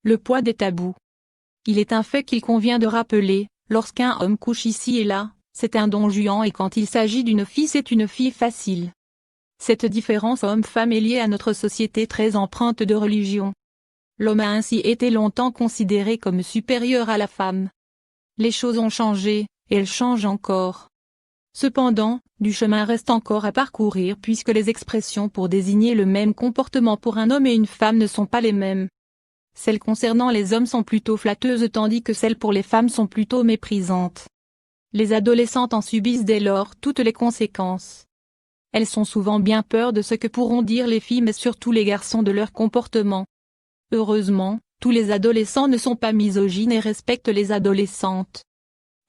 Le poids des tabous. Il est un fait qu'il convient de rappeler, lorsqu'un homme couche ici et là, c'est un Don Juan et quand il s'agit d'une fille c'est une fille facile. Cette différence homme-femme est liée à notre société très empreinte de religion. L'homme a ainsi été longtemps considéré comme supérieur à la femme. Les choses ont changé, et elles changent encore. Cependant, du chemin reste encore à parcourir puisque les expressions pour désigner le même comportement pour un homme et une femme ne sont pas les mêmes. Celles concernant les hommes sont plutôt flatteuses tandis que celles pour les femmes sont plutôt méprisantes. Les adolescentes en subissent dès lors toutes les conséquences. Elles sont souvent bien peur de ce que pourront dire les filles mais surtout les garçons de leur comportement. Heureusement, tous les adolescents ne sont pas misogynes et respectent les adolescentes.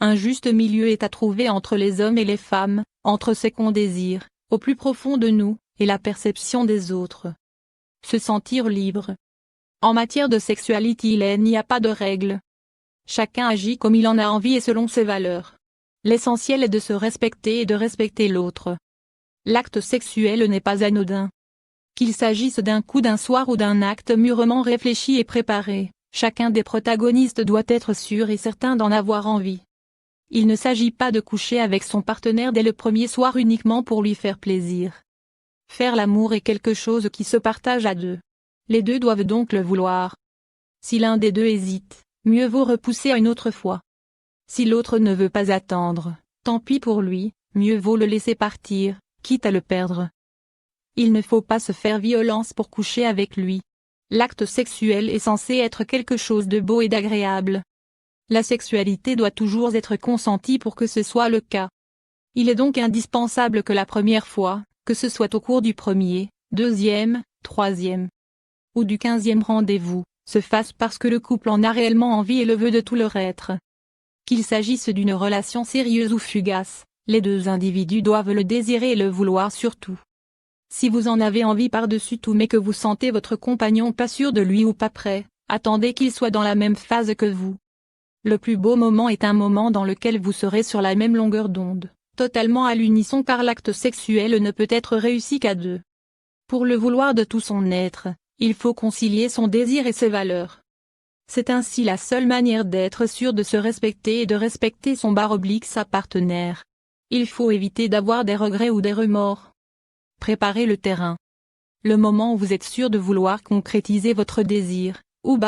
Un juste milieu est à trouver entre les hommes et les femmes, entre ce qu'on désire, au plus profond de nous, et la perception des autres. Se sentir libre. En matière de sexualité il n'y a pas de règles. Chacun agit comme il en a envie et selon ses valeurs. L'essentiel est de se respecter et de respecter l'autre. L'acte sexuel n'est pas anodin. Qu'il s'agisse d'un coup d'un soir ou d'un acte mûrement réfléchi et préparé, chacun des protagonistes doit être sûr et certain d'en avoir envie. Il ne s'agit pas de coucher avec son partenaire dès le premier soir uniquement pour lui faire plaisir. Faire l'amour est quelque chose qui se partage à deux. Les deux doivent donc le vouloir. Si l'un des deux hésite, mieux vaut repousser à une autre fois. Si l'autre ne veut pas attendre, tant pis pour lui, mieux vaut le laisser partir, quitte à le perdre. Il ne faut pas se faire violence pour coucher avec lui. L'acte sexuel est censé être quelque chose de beau et d'agréable. La sexualité doit toujours être consentie pour que ce soit le cas. Il est donc indispensable que la première fois, que ce soit au cours du premier, deuxième, troisième ou du 15e rendez-vous, se fasse parce que le couple en a réellement envie et le veut de tout leur être. Qu'il s'agisse d'une relation sérieuse ou fugace, les deux individus doivent le désirer et le vouloir surtout. Si vous en avez envie par-dessus tout mais que vous sentez votre compagnon pas sûr de lui ou pas prêt, attendez qu'il soit dans la même phase que vous. Le plus beau moment est un moment dans lequel vous serez sur la même longueur d'onde, totalement à l'unisson car l'acte sexuel ne peut être réussi qu'à deux. Pour le vouloir de tout son être, il faut concilier son désir et ses valeurs. C'est ainsi la seule manière d'être sûr de se respecter et de respecter son sa partenaire. Il faut éviter d'avoir des regrets ou des remords. Préparez le terrain. Le moment où vous êtes sûr de vouloir concrétiser votre désir, ou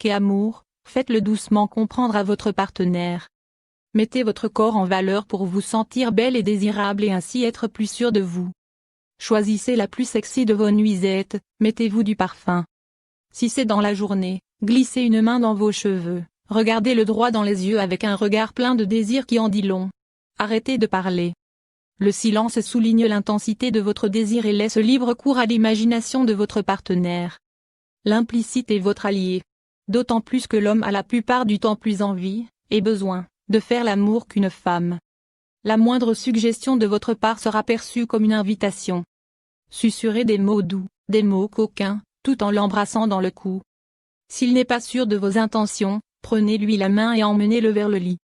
et amour, faites-le doucement comprendre à votre partenaire. Mettez votre corps en valeur pour vous sentir belle et désirable et ainsi être plus sûr de vous. Choisissez la plus sexy de vos nuisettes, mettez-vous du parfum. Si c'est dans la journée, glissez une main dans vos cheveux, regardez-le droit dans les yeux avec un regard plein de désir qui en dit long. Arrêtez de parler. Le silence souligne l'intensité de votre désir et laisse libre cours à l'imagination de votre partenaire. L'implicite est votre allié. D'autant plus que l'homme a la plupart du temps plus envie, et besoin, de faire l'amour qu'une femme. La moindre suggestion de votre part sera perçue comme une invitation. Susurrez des mots doux, des mots coquins, tout en l'embrassant dans le cou. S'il n'est pas sûr de vos intentions, prenez-lui la main et emmenez-le vers le lit.